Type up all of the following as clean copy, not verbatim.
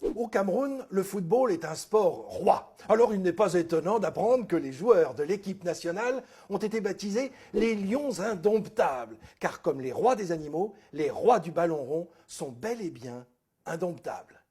Au Cameroun, le football est un sport roi. Alors il n'est pas étonnant d'apprendre que les joueurs de l'équipe nationale ont été baptisés les Lions indomptables, car comme les rois des animaux, les rois du ballon rond sont bel et bien indomptables.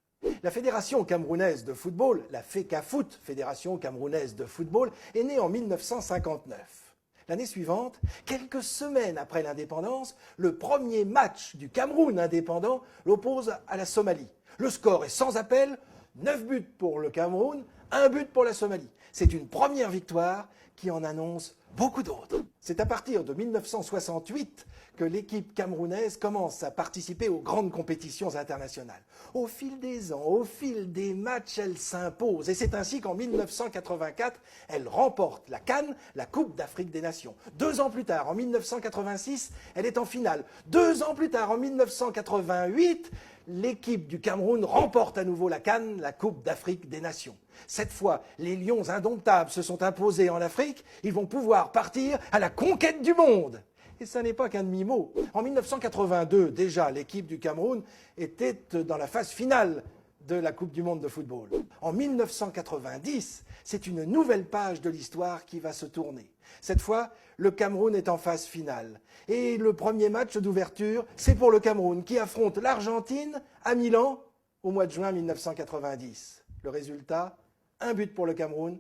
La Fédération camerounaise de football, la FECAFOOT, Fédération camerounaise de football, est née en 1959. L'année suivante, quelques semaines après l'indépendance, le premier match du Cameroun indépendant l'oppose à la Somalie. Le score est sans appel, 9 buts pour le Cameroun, 1 but pour la Somalie. C'est une première victoire qui en annonce beaucoup d'autres. C'est à partir de 1968 que l'équipe camerounaise commence à participer aux grandes compétitions internationales. Au fil des ans, au fil des matchs, elle s'impose. Et c'est ainsi qu'en 1984, elle remporte la CAN, la Coupe d'Afrique des Nations. 2 ans plus tard, en 1986, elle est en finale. 2 ans plus tard, en 1988, l'équipe du Cameroun remporte à nouveau la CAN, la Coupe d'Afrique des Nations. Cette fois, les Lions indomptables se sont imposés en Afrique. Ils vont pouvoir partir à la conquête du monde. Et ça n'est pas qu'un demi-mot. En 1982, déjà, l'équipe du Cameroun était dans la phase finale de la Coupe du monde de football. En 1990, c'est une nouvelle page de l'histoire qui va se tourner. Cette fois, le Cameroun est en phase finale. Et le premier match d'ouverture, c'est pour le Cameroun qui affronte l'Argentine à Milan au mois de juin 1990. Le résultat, 1 but pour le Cameroun,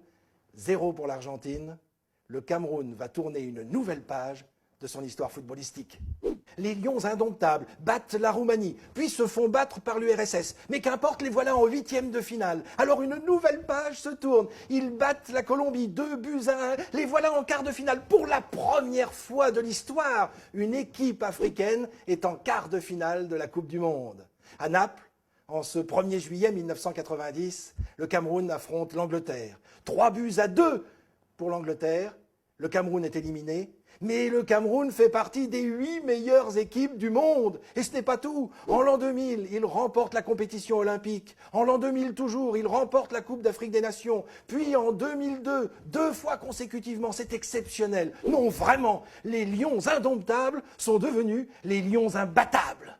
0 pour l'Argentine. Le Cameroun va tourner une nouvelle page de son histoire footballistique. Les Lions indomptables battent la Roumanie, puis se font battre par l'URSS. Mais qu'importe, les voilà en 8e de finale. Alors une nouvelle page se tourne. Ils battent la Colombie, 2 buts à 1. Les voilà en quart de finale. Pour la première fois de l'histoire, une équipe africaine est en quart de finale de la Coupe du Monde. À Naples, en ce 1er juillet 1990, le Cameroun affronte l'Angleterre. 3 buts à 2 pour l'Angleterre. Le Cameroun est éliminé. Mais le Cameroun fait partie des 8 meilleures équipes du monde. Et ce n'est pas tout. En l'an 2000, il remporte la compétition olympique. En l'an 2000 toujours, il remporte la Coupe d'Afrique des Nations. Puis en 2002, 2 fois consécutivement, c'est exceptionnel. Non, vraiment, les Lions indomptables sont devenus les Lions imbattables.